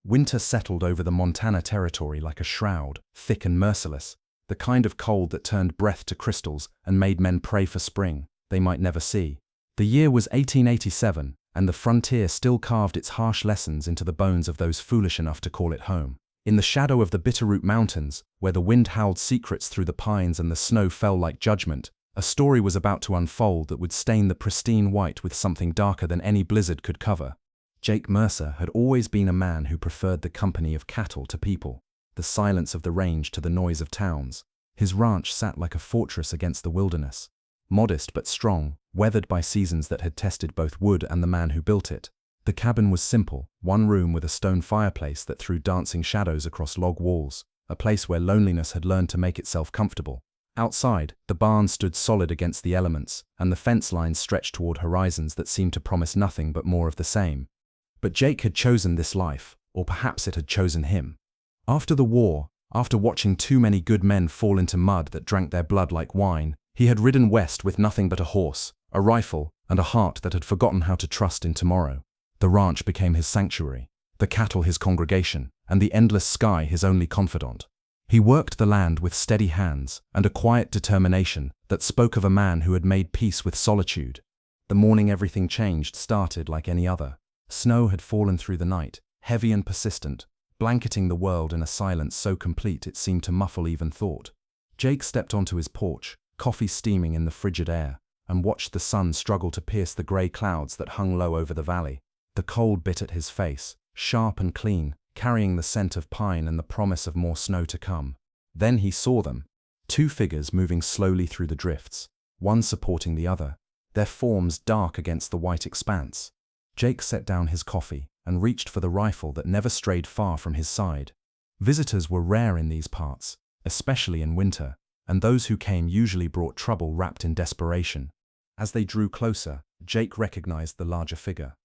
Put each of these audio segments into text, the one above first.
Winter settled over the Montana territory like a shroud, thick and merciless, the kind of cold that turned breath to crystals and made men pray for spring they might never see. The year was 1887, and the frontier still carved its harsh lessons into the bones of those foolish enough to call it home. In the shadow of the Bitterroot Mountains, where the wind howled secrets through the pines and the snow fell like judgment, a story was about to unfold that would stain the pristine white with something darker than any blizzard could cover. Jake Mercer had always been a man who preferred the company of cattle to people, the silence of the range to the noise of towns. His ranch sat like a fortress against the wilderness, modest but strong, weathered by seasons that had tested both wood and the man who built it. The cabin was simple, one room with a stone fireplace that threw dancing shadows across log walls, a place where loneliness had learned to make itself comfortable. Outside, the barn stood solid against the elements, and the fence lines stretched toward horizons that seemed to promise nothing but more of the same. But Jake had chosen this life, or perhaps it had chosen him. After the war, after watching too many good men fall into mud that drank their blood like wine, he had ridden west with nothing but a horse, a rifle, and a heart that had forgotten how to trust in tomorrow. The ranch became his sanctuary, the cattle his congregation, and the endless sky his only confidant. He worked the land with steady hands and a quiet determination that spoke of a man who had made peace with solitude. The morning everything changed started like any other. Snow had fallen through the night, heavy and persistent, blanketing the world in a silence so complete it seemed to muffle even thought. Jake stepped onto his porch, coffee steaming in the frigid air, and watched the sun struggle to pierce the grey clouds that hung low over the valley. The cold bit at his face, sharp and clean, carrying the scent of pine and the promise of more snow to come. Then he saw them, two figures moving slowly through the drifts, one supporting the other, their forms dark against the white expanse. Jake set down his coffee and reached for the rifle that never strayed far from his side. Visitors were rare in these parts, especially in winter, and those who came usually brought trouble wrapped in desperation. As they drew closer, Jake recognized the larger figure.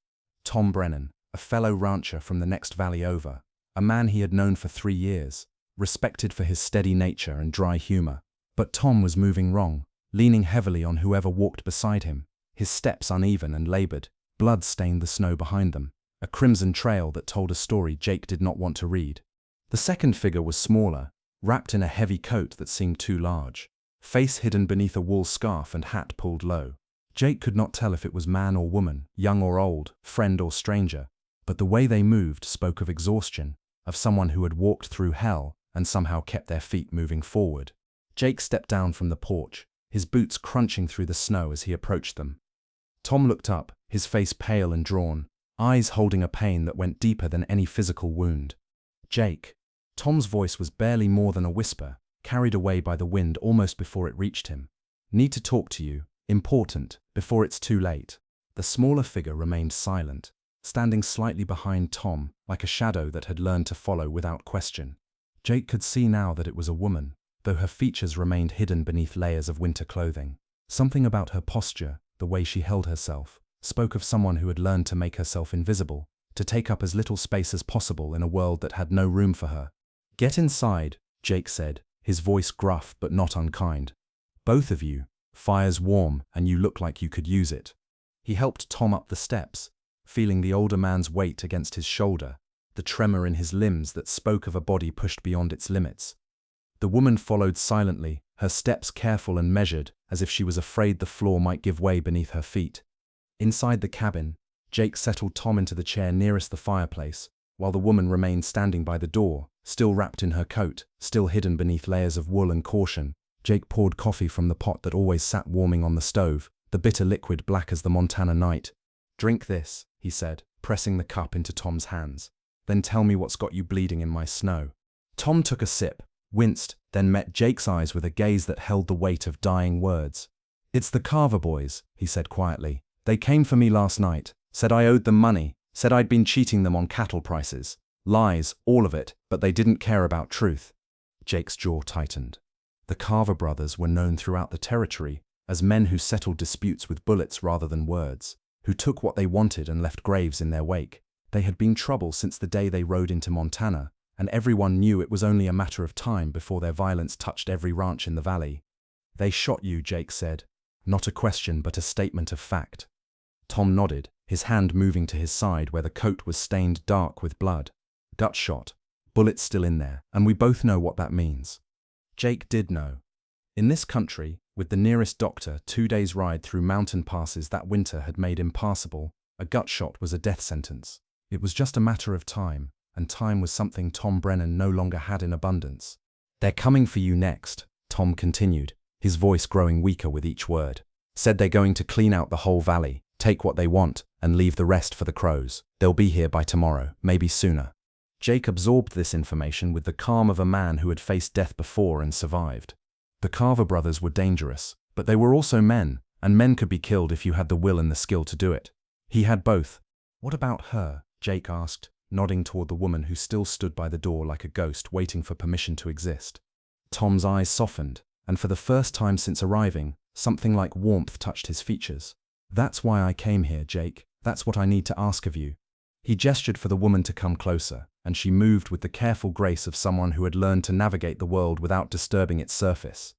Tom Brennan, a fellow rancher from the next valley over, a man he had known for 3 years, respected for his steady nature and dry humor. But Tom was moving wrong, leaning heavily on whoever walked beside him, his steps uneven and labored. Blood stained the snow behind them, a crimson trail that told a story Jake did not want to read. The second figure was smaller, wrapped in a heavy coat that seemed too large, face hidden beneath a wool scarf and hat pulled low. Jake could not tell if it was man or woman, young or old, friend or stranger, but the way they moved spoke of exhaustion, of someone who had walked through hell and somehow kept their feet moving forward. Jake stepped down from the porch, his boots crunching through the snow as he approached them. Tom looked up, his face pale and drawn, eyes holding a pain that went deeper than any physical wound. Jake. Tom's voice was barely more than a whisper, carried away by the wind almost before it reached him. Need to talk to you, important, before it's too late. The smaller figure remained silent, standing slightly behind Tom, like a shadow that had learned to follow without question. Jake could see now that it was a woman, though her features remained hidden beneath layers of winter clothing. Something about her posture, the way she held herself, spoke of someone who had learned to make herself invisible, to take up as little space as possible in a world that had no room for her. "Get inside," Jake said, his voice gruff but not unkind. "Both of you. Fire's warm and you look like you could use it." He helped Tom up the steps, feeling the older man's weight against his shoulder, the tremor in his limbs that spoke of a body pushed beyond its limits. The woman followed silently, her steps careful and measured, as if she was afraid the floor might give way beneath her feet. Inside the cabin, Jake settled Tom into the chair nearest the fireplace, while the woman remained standing by the door, still wrapped in her coat, still hidden beneath layers of wool and caution. Jake poured coffee from the pot that always sat warming on the stove, the bitter liquid black as the Montana night. "Drink this," he said, pressing the cup into Tom's hands. "Then tell me what's got you bleeding in my snow." Tom took a sip, winced, then met Jake's eyes with a gaze that held the weight of dying words. "It's the Carver boys," he said quietly. "They came for me last night, said I owed them money, said I'd been cheating them on cattle prices. Lies, all of it, but they didn't care about truth." Jake's jaw tightened. The Carver brothers were known throughout the territory as men who settled disputes with bullets rather than words, who took what they wanted and left graves in their wake. They had been trouble since the day they rode into Montana, and everyone knew it was only a matter of time before their violence touched every ranch in the valley. "They shot you," Jake said. Not a question, but a statement of fact. Tom nodded, his hand moving to his side where the coat was stained dark with blood. Gut shot. Bullets still in there, and we both know what that means. Jake did know. In this country, with the nearest doctor 2 days' ride through mountain passes that winter had made impassable, a gut shot was a death sentence. It was just a matter of time, and time was something Tom Brennan no longer had in abundance. "They're coming for you next," Tom continued, his voice growing weaker with each word. "Said they're going to clean out the whole valley, take what they want, and leave the rest for the crows. They'll be here by tomorrow, maybe sooner." Jake absorbed this information with the calm of a man who had faced death before and survived. The Carver brothers were dangerous, but they were also men, and men could be killed if you had the will and the skill to do it. He had both. "What about her?" Jake asked, nodding toward the woman who still stood by the door like a ghost waiting for permission to exist. Tom's eyes softened, and for the first time since arriving, something like warmth touched his features. "That's why I came here, Jake. That's what I need to ask of you." He gestured for the woman to come closer, and she moved with the careful grace of someone who had learned to navigate the world without disturbing its surface.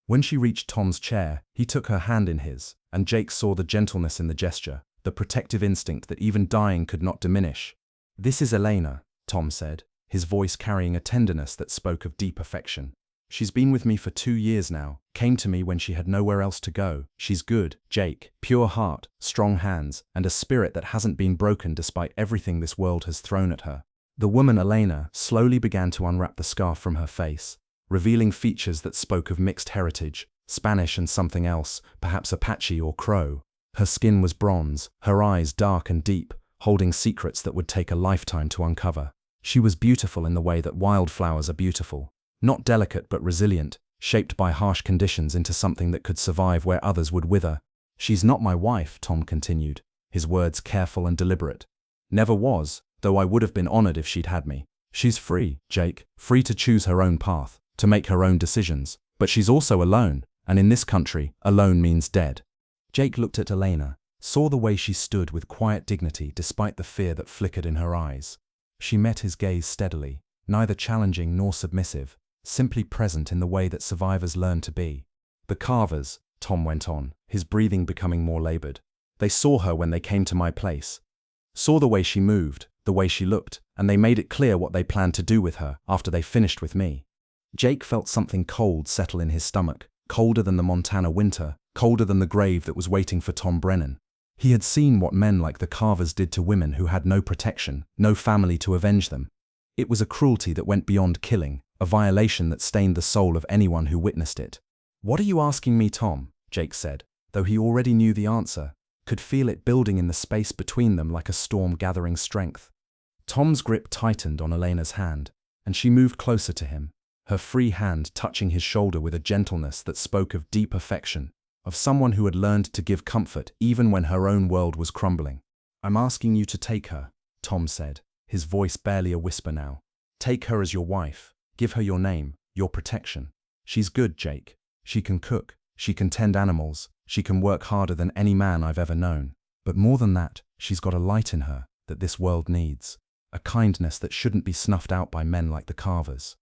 When she reached Tom's chair, he took her hand in his, and Jake saw the gentleness in the gesture, the protective instinct that even dying could not diminish. "This is Elena," Tom said, his voice carrying a tenderness that spoke of deep affection. "She's been with me for 2 years now, came to me when she had nowhere else to go. She's good, Jake, pure heart, strong hands, and a spirit that hasn't been broken despite everything this world has thrown at her." The woman Elena slowly began to unwrap the scarf from her face, revealing features that spoke of mixed heritage, Spanish and something else, perhaps Apache or Crow. Her skin was bronze, her eyes dark and deep, holding secrets that would take a lifetime to uncover. She was beautiful in the way that wildflowers are beautiful, not delicate but resilient, shaped by harsh conditions into something that could survive where others would wither. "She's not my wife," Tom continued, his words careful and deliberate. "Never was, though I would have been honored if she'd had me. She's free, Jake, free to choose her own path, to make her own decisions, but she's also alone, and in this country, alone means dead." Jake looked at Elena, saw the way she stood with quiet dignity despite the fear that flickered in her eyes. She met his gaze steadily, neither challenging nor submissive, simply present in the way that survivors learn to be. "The Carvers," Tom went on, his breathing becoming more labored. "They saw her when they came to my place. Saw the way she moved, the way she looked, and they made it clear what they planned to do with her after they finished with me." Jake felt something cold settle in his stomach, colder than the Montana winter, colder than the grave that was waiting for Tom Brennan. He had seen what men like the Carvers did to women who had no protection, no family to avenge them. It was a cruelty that went beyond killing, a violation that stained the soul of anyone who witnessed it. "What are you asking me, Tom?" Jake said, though he already knew the answer, could feel it building in the space between them like a storm gathering strength. Tom's grip tightened on Elena's hand, and she moved closer to him, her free hand touching his shoulder with a gentleness that spoke of deep affection, of someone who had learned to give comfort even when her own world was crumbling. "I'm asking you to take her," Tom said, his voice barely a whisper now. "Take her as your wife. Give her your name, your protection. She's good, Jake. She can cook, she can tend animals, she can work harder than any man I've ever known. But more than that, she's got a light in her that this world needs, a kindness that shouldn't be snuffed out by men like the Carvers."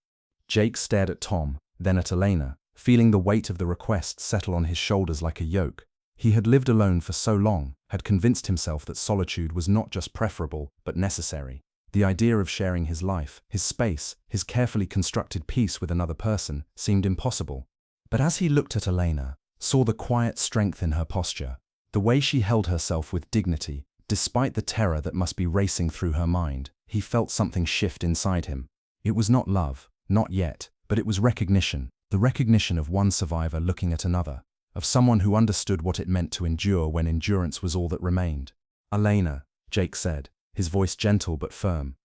Jake stared at Tom, then at Elena, feeling the weight of the request settle on his shoulders like a yoke. He had lived alone for so long, had convinced himself that solitude was not just preferable, but necessary. The idea of sharing his life, his space, his carefully constructed peace with another person seemed impossible. But as he looked at Elena, saw the quiet strength in her posture, the way she held herself with dignity, despite the terror that must be racing through her mind, he felt something shift inside him. It was not love, not yet, but it was recognition, the recognition of one survivor looking at another, of someone who understood what it meant to endure when endurance was all that remained. "Elena," Jake said, his voice gentle but firm.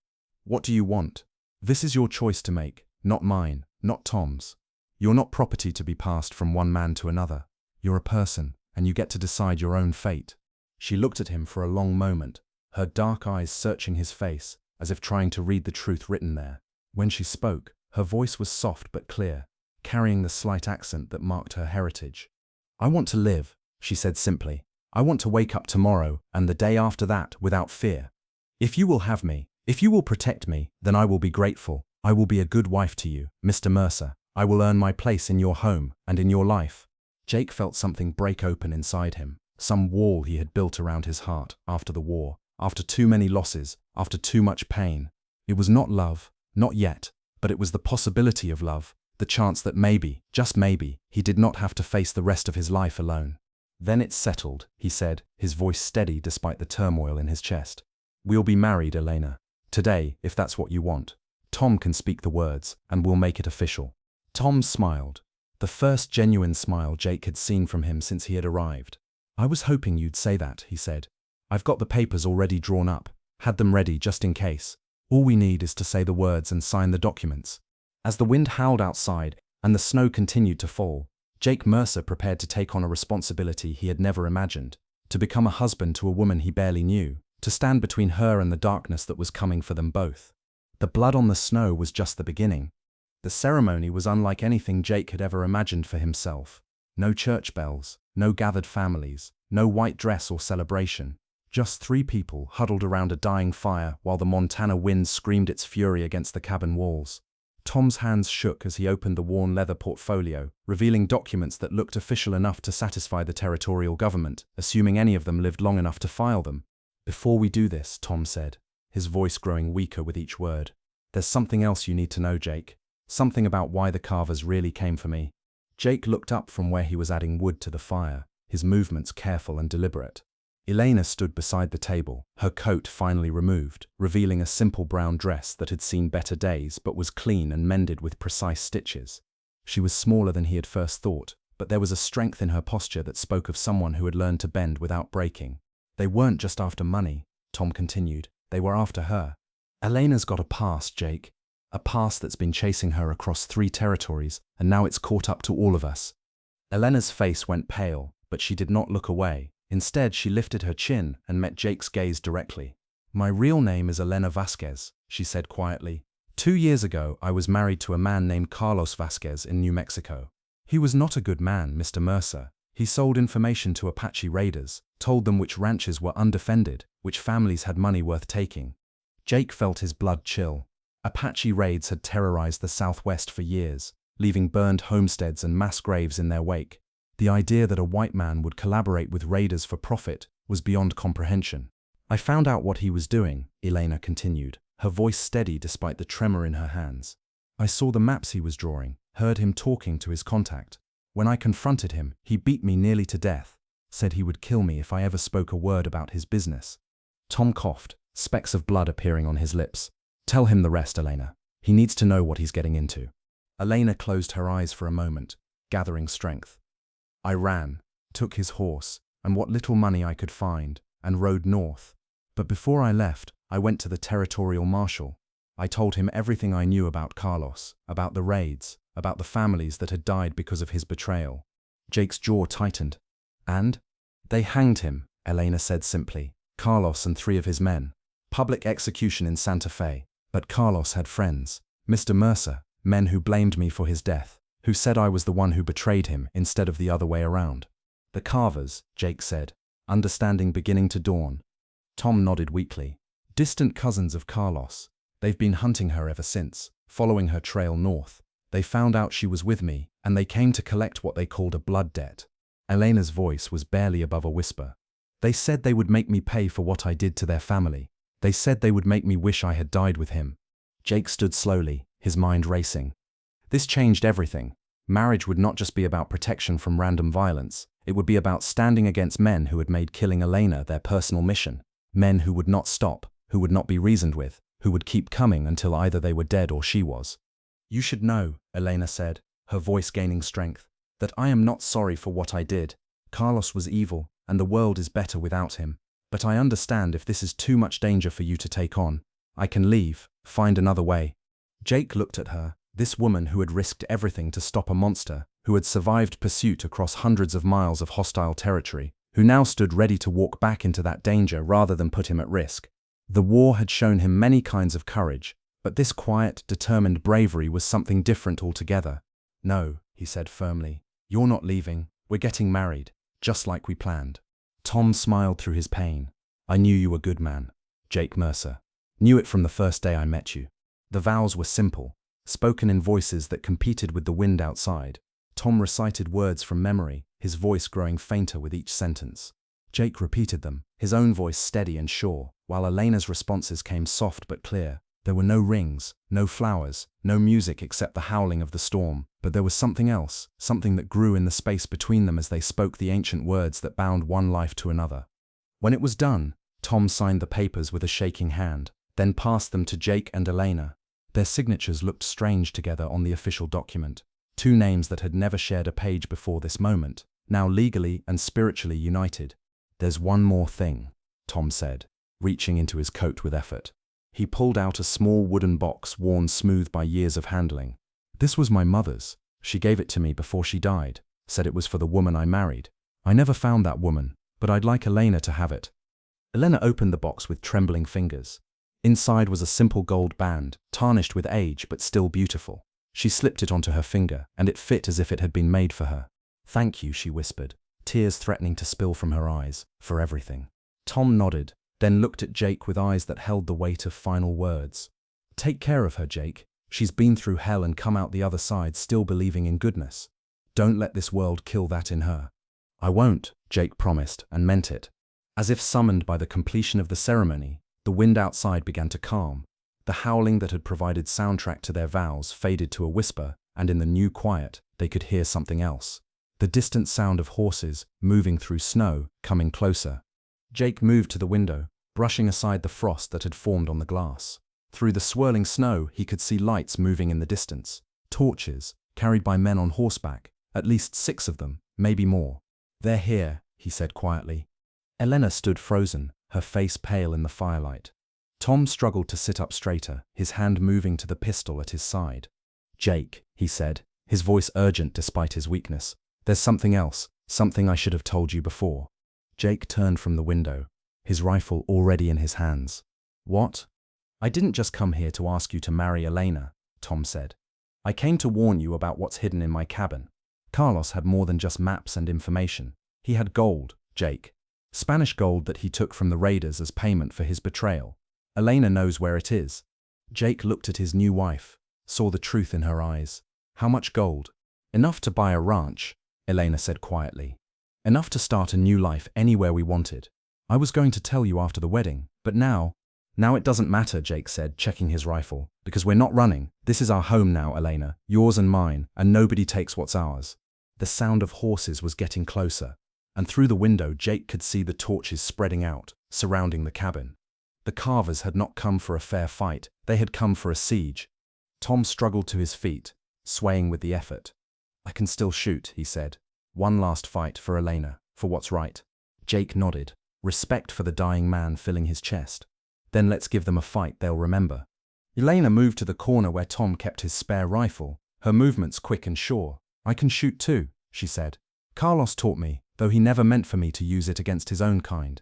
"What do you want? This is your choice to make, not mine, not Tom's. You're not property to be passed from one man to another. You're a person, and you get to decide your own fate." She looked at him for a long moment, her dark eyes searching his face, as if trying to read the truth written there. When she spoke, her voice was soft but clear, carrying the slight accent that marked her heritage. "I want to live," she said simply. "I want to wake up tomorrow and the day after that without fear. If you will have me, if you will protect me, then I will be grateful. I will be a good wife to you, Mr. Mercer. I will earn my place in your home and in your life." Jake felt something break open inside him, some wall he had built around his heart after the war, after too many losses, after too much pain. It was not love, not yet, but it was the possibility of love, the chance that maybe, just maybe, he did not have to face the rest of his life alone. Then it's settled, he said, his voice steady despite the turmoil in his chest. We'll be married, Elena. Today, if that's what you want. Tom can speak the words, and we'll make it official. Tom smiled. The first genuine smile Jake had seen from him since he had arrived. I was hoping you'd say that, he said. I've got the papers already drawn up, had them ready just in case. All we need is to say the words and sign the documents. As the wind howled outside and the snow continued to fall, Jake Mercer prepared to take on a responsibility he had never imagined, to become a husband to a woman he barely knew, to stand between her and the darkness that was coming for them both. The blood on the snow was just the beginning. The ceremony was unlike anything Jake had ever imagined for himself. No church bells, no gathered families, no white dress or celebration. Just 3 people huddled around a dying fire while the Montana wind screamed its fury against the cabin walls. Tom's hands shook as he opened the worn leather portfolio, revealing documents that looked official enough to satisfy the territorial government, assuming any of them lived long enough to file them. Before we do this, Tom said, his voice growing weaker with each word, there's something else you need to know, Jake. Something about why the carvers really came for me. Jake looked up from where he was adding wood to the fire, his movements careful and deliberate. Elena stood beside the table, her coat finally removed, revealing a simple brown dress that had seen better days but was clean and mended with precise stitches. She was smaller than he had first thought, but there was a strength in her posture that spoke of someone who had learned to bend without breaking. They weren't just after money, Tom continued, they were after her. Elena's got a past, Jake. A past that's been chasing her across 3 territories, and now it's caught up to all of us. Elena's face went pale, but she did not look away. Instead, she lifted her chin and met Jake's gaze directly. My real name is Elena Vasquez, she said quietly. 2 years ago, I was married to a man named Carlos Vasquez in New Mexico. He was not a good man, Mr. Mercer. He sold information to Apache raiders, told them which ranches were undefended, which families had money worth taking. Jake felt his blood chill. Apache raids had terrorized the Southwest for years, leaving burned homesteads and mass graves in their wake. The idea that a white man would collaborate with raiders for profit was beyond comprehension. I found out what he was doing, Elena continued, her voice steady despite the tremor in her hands. I saw the maps he was drawing, heard him talking to his contact. When I confronted him, he beat me nearly to death, said he would kill me if I ever spoke a word about his business. Tom coughed, specks of blood appearing on his lips. Tell him the rest, Elena. He needs to know what he's getting into. Elena closed her eyes for a moment, gathering strength. I ran, took his horse, and what little money I could find, and rode north. But before I left, I went to the territorial marshal. I told him everything I knew about Carlos, about the raids, about the families that had died because of his betrayal. Jake's jaw tightened. And? They hanged him, Elena said simply. Carlos and 3 of his men. Public execution in Santa Fe. But Carlos had friends. Mr. Mercer, men who blamed me for his death, who said I was the one who betrayed him instead of the other way around. The carvers, Jake said, understanding beginning to dawn. Tom nodded weakly. Distant cousins of Carlos. They've been hunting her ever since, following her trail north. They found out she was with me, and they came to collect what they called a blood debt. Elena's voice was barely above a whisper. They said they would make me pay for what I did to their family. They said they would make me wish I had died with him. Jake stood slowly, his mind racing. This changed everything. Marriage would not just be about protection from random violence. It would be about standing against men who had made killing Elena their personal mission. Men who would not stop, who would not be reasoned with, who would keep coming until either they were dead or she was. You should know, Elena said, her voice gaining strength, that I am not sorry for what I did. Carlos was evil, and the world is better without him. But I understand if this is too much danger for you to take on. I can leave, find another way. Jake looked at her, this woman who had risked everything to stop a monster, who had survived pursuit across hundreds of miles of hostile territory, who now stood ready to walk back into that danger rather than put him at risk. The war had shown him many kinds of courage, but this quiet, determined bravery was something different altogether. No, he said firmly, you're not leaving, we're getting married, just like we planned. Tom smiled through his pain. I knew you were a good man, Jake Mercer. Knew it from the first day I met you. The vows were simple, spoken in voices that competed with the wind outside. Tom recited words from memory, his voice growing fainter with each sentence. Jake repeated them, his own voice steady and sure, while Elena's responses came soft but clear. There were no rings, no flowers, no music except the howling of the storm, but there was something else, something that grew in the space between them as they spoke the ancient words that bound one life to another. When it was done, Tom signed the papers with a shaking hand, then passed them to Jake and Elena. Their signatures looked strange together on the official document. Two names that had never shared a page before this moment, now legally and spiritually united. "There's one more thing," Tom said, reaching into his coat with effort. He pulled out a small wooden box worn smooth by years of handling. "This was my mother's. She gave it to me before she died, said it was for the woman I married. I never found that woman, but I'd like Elena to have it." Elena opened the box with trembling fingers. Inside was a simple gold band, tarnished with age but still beautiful. She slipped it onto her finger, and it fit as if it had been made for her. "Thank you," she whispered, tears threatening to spill from her eyes, "for everything." Tom nodded, then looked at Jake with eyes that held the weight of final words. "Take care of her, Jake. She's been through hell and come out the other side still believing in goodness. Don't let this world kill that in her." "I won't," Jake promised, and meant it. As if summoned by the completion of the ceremony, the wind outside began to calm. The howling that had provided soundtrack to their vows faded to a whisper, and in the new quiet, they could hear something else. The distant sound of horses, moving through snow, coming closer. Jake moved to the window, brushing aside the frost that had formed on the glass. Through the swirling snow, he could see lights moving in the distance. Torches, carried by men on horseback, at least 6 of them, maybe more. "They're here," he said quietly. Elena stood frozen, her face pale in the firelight. Tom struggled to sit up straighter, his hand moving to the pistol at his side. "Jake," he said, his voice urgent despite his weakness. "There's something else, something I should have told you before." Jake turned from the window, his rifle already in his hands. "What?" "I didn't just come here to ask you to marry Elena," Tom said. "I came to warn you about what's hidden in my cabin." Carlos had more than just maps and information. He had gold, Jake. Spanish gold that he took from the raiders as payment for his betrayal. "Elena knows where it is." Jake looked at his new wife, saw the truth in her eyes. "How much gold?" "Enough to buy a ranch," Elena said quietly. "Enough to start a new life anywhere we wanted. I was going to tell you after the wedding, but now it doesn't matter," Jake said, checking his rifle, "because we're not running. This is our home now, Elena, yours and mine, and nobody takes what's ours." The sound of horses was getting closer, and through the window Jake could see the torches spreading out, surrounding the cabin. The carvers had not come for a fair fight, they had come for a siege. Tom struggled to his feet, swaying with the effort. "I can still shoot," he said. "One last fight for Elena, for what's right." Jake nodded, respect for the dying man filling his chest. "Then let's give them a fight they'll remember." Elena moved to the corner where Tom kept his spare rifle, her movements quick and sure. "I can shoot too," she said. "Carlos taught me, though he never meant for me to use it against his own kind."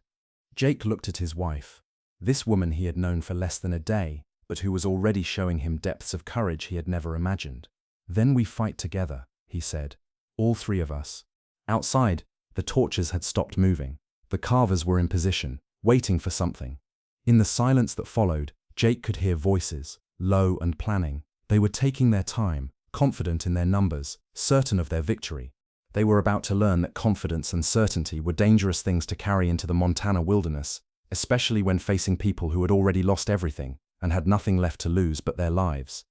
Jake looked at his wife. This woman he had known for less than a day, but who was already showing him depths of courage he had never imagined. "Then we fight together," he said. "All 3 of us." Outside, the torches had stopped moving. The carvers were in position, waiting for something. In the silence that followed, Jake could hear voices, low and planning. They were taking their time, confident in their numbers, certain of their victory. They were about to learn that confidence and certainty were dangerous things to carry into the Montana wilderness, especially when facing people who had already lost everything and had nothing left to lose but their lives.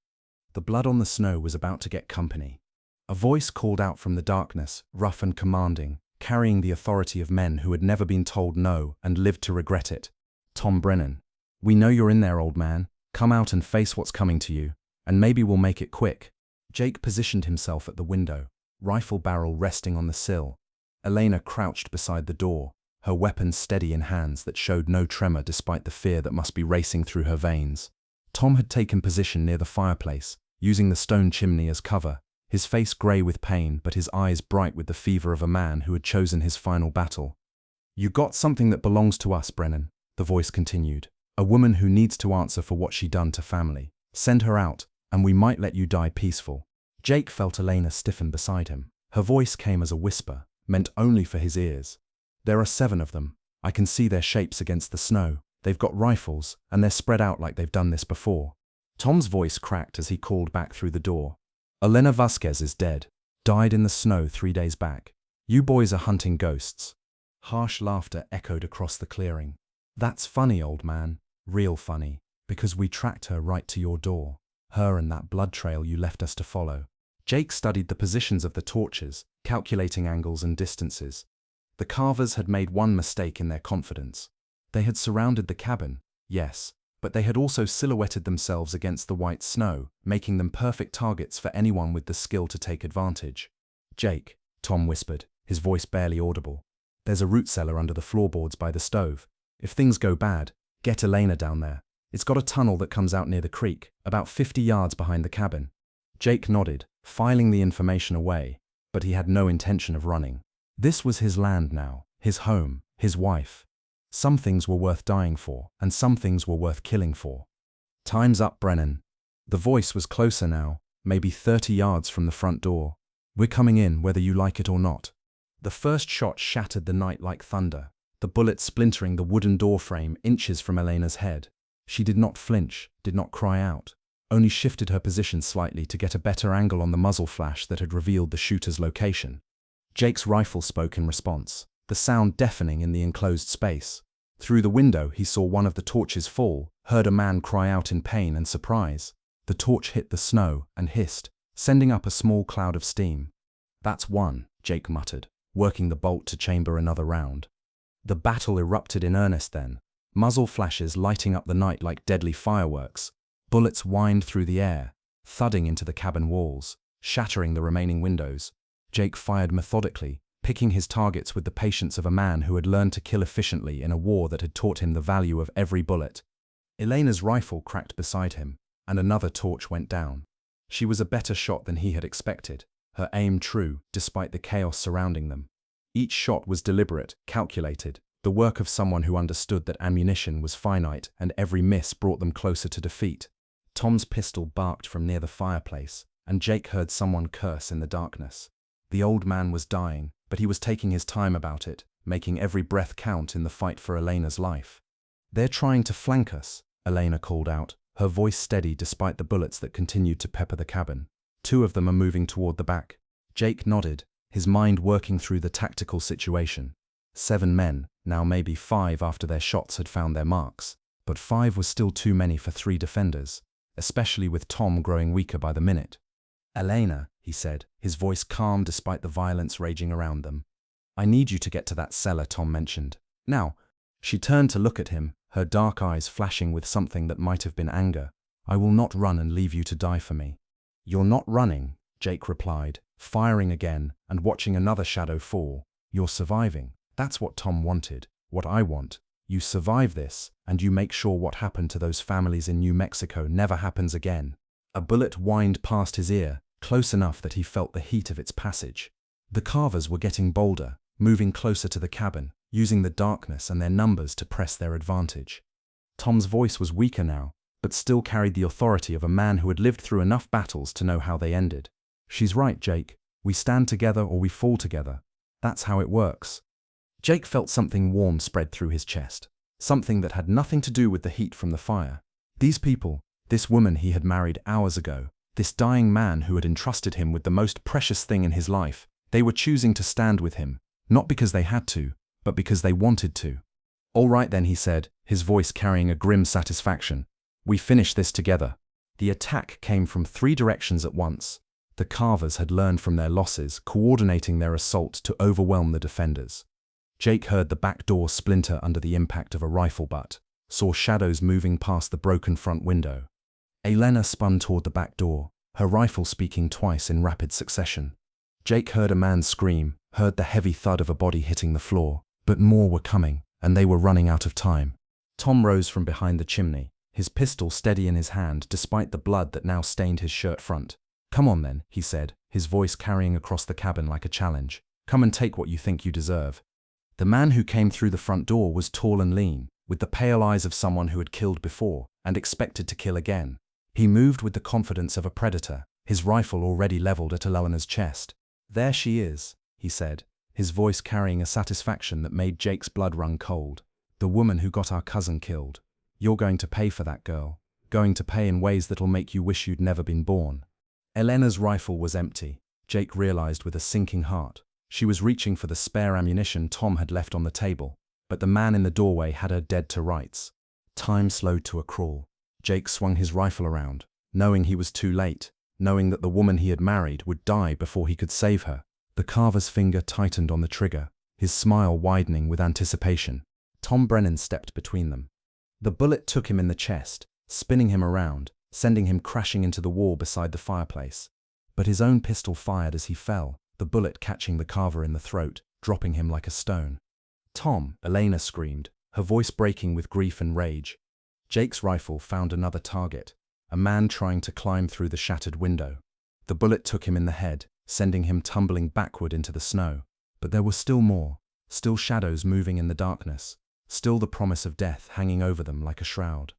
The blood on the snow was about to get company. A voice called out from the darkness, rough and commanding, carrying the authority of men who had never been told no and lived to regret it. "Tom Brennan, we know you're in there, old man. Come out and face what's coming to you, and maybe we'll make it quick." Jake positioned himself at the window, rifle barrel resting on the sill. Elena crouched beside the door, her weapon steady in hands that showed no tremor despite the fear that must be racing through her veins. Tom had taken position near the fireplace, using the stone chimney as cover, his face grey with pain but his eyes bright with the fever of a man who had chosen his final battle. "You got something that belongs to us, Brennan," the voice continued. "A woman who needs to answer for what she done to family. Send her out, and we might let you die peaceful." Jake felt Elena stiffen beside him. Her voice came as a whisper, meant only for his ears. "There are 7 of them. I can see their shapes against the snow. They've got rifles, and they're spread out like they've done this before." Tom's voice cracked as he called back through the door. "Elena Vasquez is dead. Died in the snow 3 days back. You boys are hunting ghosts." Harsh laughter echoed across the clearing. "That's funny, old man. Real funny. Because we tracked her right to your door. Her and that blood trail you left us to follow. Jake studied the positions of the torches, calculating angles and distances. The carvers had made one mistake in their confidence. They had surrounded the cabin, yes, but they had also silhouetted themselves against the white snow, making them perfect targets for anyone with the skill to take advantage. Jake, Tom whispered, his voice barely audible. There's a root cellar under the floorboards by the stove. If things go bad, get Elena down there. It's got a tunnel that comes out near the creek, about 50 yards behind the cabin. Jake nodded, filing the information away, but he had no intention of running. This was his land now, his home, his wife. Some things were worth dying for, and some things were worth killing for. Time's up, Brennan. The voice was closer now, maybe 30 yards from the front door. We're coming in, whether you like it or not. The first shot shattered the night like thunder, the bullet splintering the wooden door frame inches from Elena's head. She did not flinch, did not cry out, only shifted her position slightly to get a better angle on the muzzle flash that had revealed the shooter's location. Jake's rifle spoke in response, the sound deafening in the enclosed space. Through the window, he saw one of the torches fall, heard a man cry out in pain and surprise. The torch hit the snow and hissed, sending up a small cloud of steam. That's one, Jake muttered, working the bolt to chamber another round. The battle erupted in earnest then, muzzle flashes lighting up the night like deadly fireworks. Bullets whined through the air, thudding into the cabin walls, shattering the remaining windows. Jake fired methodically, picking his targets with the patience of a man who had learned to kill efficiently in a war that had taught him the value of every bullet. Elena's rifle cracked beside him, and another torch went down. She was a better shot than he had expected, her aim true despite the chaos surrounding them. Each shot was deliberate, calculated, the work of someone who understood that ammunition was finite and every miss brought them closer to defeat. Tom's pistol barked from near the fireplace, and Jake heard someone curse in the darkness. The old man was dying, but he was taking his time about it, making every breath count in the fight for Elena's life. They're trying to flank us, Elena called out, her voice steady despite the bullets that continued to pepper the cabin. Two of them are moving toward the back. Jake nodded, his mind working through the tactical situation. 7 men, now maybe 5 after their shots had found their marks, but 5 was still too many for 3 defenders, especially with Tom growing weaker by the minute. Elena, he said, his voice calm despite the violence raging around them. I need you to get to that cellar Tom mentioned. Now, she turned to look at him, her dark eyes flashing with something that might have been anger. I will not run and leave you to die for me. You're not running, Jake replied, firing again and watching another shadow fall. You're surviving. That's what Tom wanted, what I want. You survive this, and you make sure what happened to those families in New Mexico never happens again. A bullet whined past his ear, close enough that he felt the heat of its passage. The carvers were getting bolder, moving closer to the cabin, using the darkness and their numbers to press their advantage. Tom's voice was weaker now, but still carried the authority of a man who had lived through enough battles to know how they ended. She's right, Jake. We stand together or we fall together. That's how it works. Jake felt something warm spread through his chest, something that had nothing to do with the heat from the fire. These people, this woman he had married hours ago, this dying man who had entrusted him with the most precious thing in his life, they were choosing to stand with him, not because they had to, but because they wanted to. All right then, he said, his voice carrying a grim satisfaction. We finish this together. The attack came from 3 directions at once. The carvers had learned from their losses, coordinating their assault to overwhelm the defenders. Jake heard the back door splinter under the impact of a rifle butt, saw shadows moving past the broken front window. Elena spun toward the back door, her rifle speaking twice in rapid succession. Jake heard a man scream, heard the heavy thud of a body hitting the floor, but more were coming, and they were running out of time. Tom rose from behind the chimney, his pistol steady in his hand despite the blood that now stained his shirt front. Come on then, he said, his voice carrying across the cabin like a challenge. Come and take what you think you deserve. The man who came through the front door was tall and lean, with the pale eyes of someone who had killed before and expected to kill again. He moved with the confidence of a predator, his rifle already leveled at Elena's chest. There she is, he said, his voice carrying a satisfaction that made Jake's blood run cold. The woman who got our cousin killed. You're going to pay for that, girl. Going to pay in ways that'll make you wish you'd never been born. Elena's rifle was empty, Jake realized with a sinking heart. She was reaching for the spare ammunition Tom had left on the table, but the man in the doorway had her dead to rights. Time slowed to a crawl. Jake swung his rifle around, knowing he was too late, knowing that the woman he had married would die before he could save her. The carver's finger tightened on the trigger, his smile widening with anticipation. Tom Brennan stepped between them. The bullet took him in the chest, spinning him around, sending him crashing into the wall beside the fireplace. But his own pistol fired as he fell, the bullet catching the carver in the throat, dropping him like a stone. "Tom!" Elena screamed, her voice breaking with grief and rage. Jake's rifle found another target, a man trying to climb through the shattered window. The bullet took him in the head, sending him tumbling backward into the snow. But there were still more, still shadows moving in the darkness, still the promise of death hanging over them like a shroud.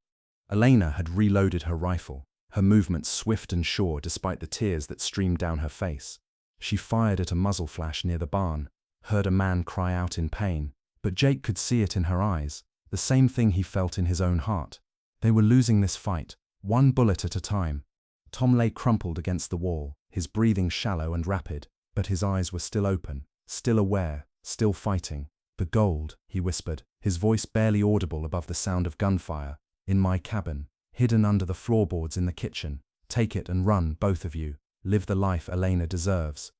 Elena had reloaded her rifle, her movements swift and sure despite the tears that streamed down her face. She fired at a muzzle flash near the barn, heard a man cry out in pain, but Jake could see it in her eyes, the same thing he felt in his own heart. They were losing this fight, one bullet at a time. Tom lay crumpled against the wall, his breathing shallow and rapid, but his eyes were still open, still aware, still fighting. "The gold," he whispered, his voice barely audible above the sound of gunfire. "In my cabin, hidden under the floorboards in the kitchen. Take it and run, both of you. Live the life Elena deserves."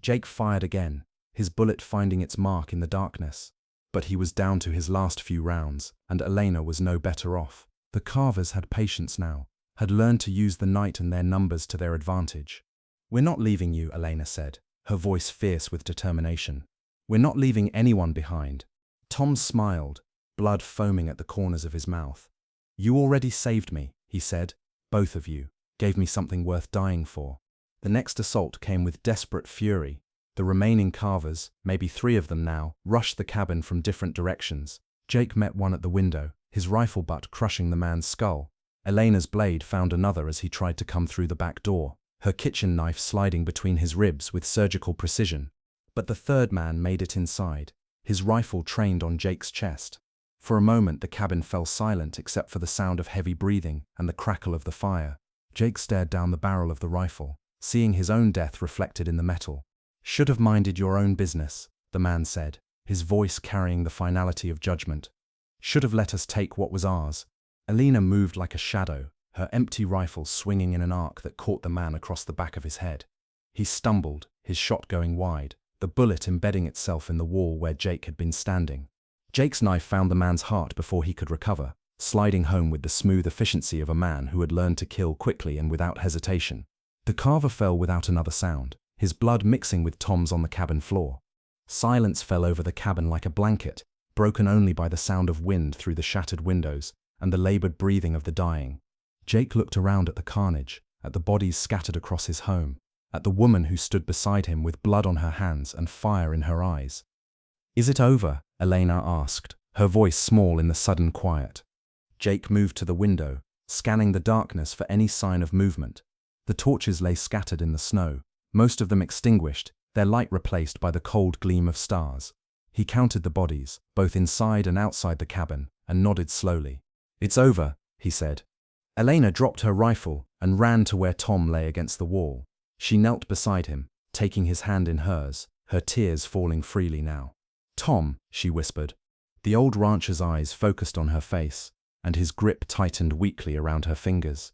Jake fired again, his bullet finding its mark in the darkness. But he was down to his last few rounds, and Elena was no better off. The carvers had patience now, had learned to use the night and their numbers to their advantage. "We're not leaving you," Elena said, her voice fierce with determination. "We're not leaving anyone behind." Tom smiled, blood foaming at the corners of his mouth. "You already saved me," he said. "Both of you gave me something worth dying for." The next assault came with desperate fury. The remaining carvers, maybe 3 of them now, rushed the cabin from different directions. Jake met one at the window, his rifle butt crushing the man's skull. Elena's blade found another as he tried to come through the back door, her kitchen knife sliding between his ribs with surgical precision. But the third man made it inside, his rifle trained on Jake's chest. For a moment the cabin fell silent except for the sound of heavy breathing and the crackle of the fire. Jake stared down the barrel of the rifle, seeing his own death reflected in the metal. "Should have minded your own business," the man said, his voice carrying the finality of judgment. "Should have let us take what was ours." Elena moved like a shadow, her empty rifle swinging in an arc that caught the man across the back of his head. He stumbled, his shot going wide, the bullet embedding itself in the wall where Jake had been standing. Jake's knife found the man's heart before he could recover, sliding home with the smooth efficiency of a man who had learned to kill quickly and without hesitation. The carver fell without another sound, his blood mixing with Tom's on the cabin floor. Silence fell over the cabin like a blanket, broken only by the sound of wind through the shattered windows and the labored breathing of the dying. Jake looked around at the carnage, at the bodies scattered across his home, at the woman who stood beside him with blood on her hands and fire in her eyes. "Is it over?" Elena asked, her voice small in the sudden quiet. Jake moved to the window, scanning the darkness for any sign of movement. The torches lay scattered in the snow, most of them extinguished, their light replaced by the cold gleam of stars. He counted the bodies, both inside and outside the cabin, and nodded slowly. "It's over," he said. Elena dropped her rifle and ran to where Tom lay against the wall. She knelt beside him, taking his hand in hers, her tears falling freely now. "Tom," she whispered. The old rancher's eyes focused on her face, and his grip tightened weakly around her fingers.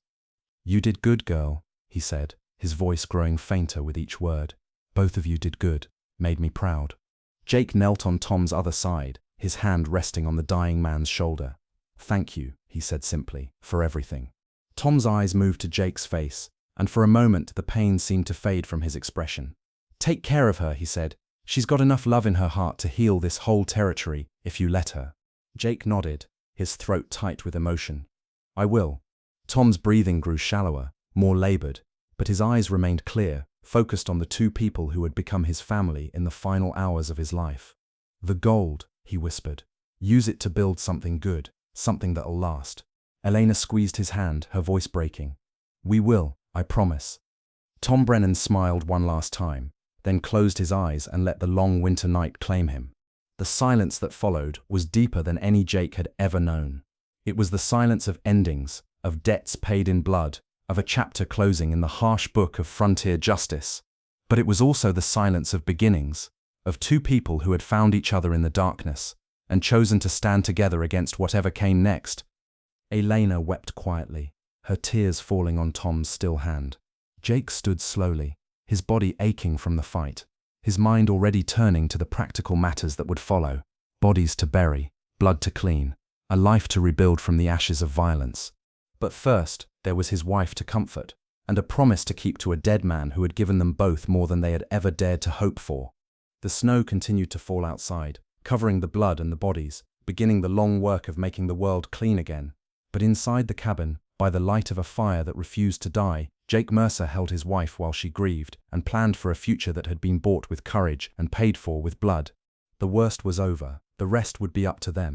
"You did good, girl," he said, his voice growing fainter with each word. "Both of you did good, made me proud." Jake knelt on Tom's other side, his hand resting on the dying man's shoulder. "Thank you," he said simply, "for everything." Tom's eyes moved to Jake's face, and for a moment the pain seemed to fade from his expression. "Take care of her," he said. "She's got enough love in her heart to heal this whole territory, if you let her." Jake nodded, his throat tight with emotion. "I will." Tom's breathing grew shallower, more labored, but his eyes remained clear, focused on the 2 people who had become his family in the final hours of his life. "The gold," he whispered. "Use it to build something good, something that'll last." Elena squeezed his hand, her voice breaking. "We will, I promise." Tom Brennan smiled one last time, then closed his eyes and let the long winter night claim him. The silence that followed was deeper than any Jake had ever known. It was the silence of endings, of debts paid in blood, of a chapter closing in the harsh book of frontier justice. But it was also the silence of beginnings, of 2 people who had found each other in the darkness and chosen to stand together against whatever came next. Elena wept quietly, her tears falling on Tom's still hand. Jake stood slowly, his body aching from the fight, his mind already turning to the practical matters that would follow: bodies to bury, blood to clean, a life to rebuild from the ashes of violence. But first, there was his wife to comfort, and a promise to keep to a dead man who had given them both more than they had ever dared to hope for. The snow continued to fall outside, covering the blood and the bodies, beginning the long work of making the world clean again. But inside the cabin, by the light of a fire that refused to die, Jake Mercer held his wife while she grieved and planned for a future that had been bought with courage and paid for with blood. The worst was over, the rest would be up to them.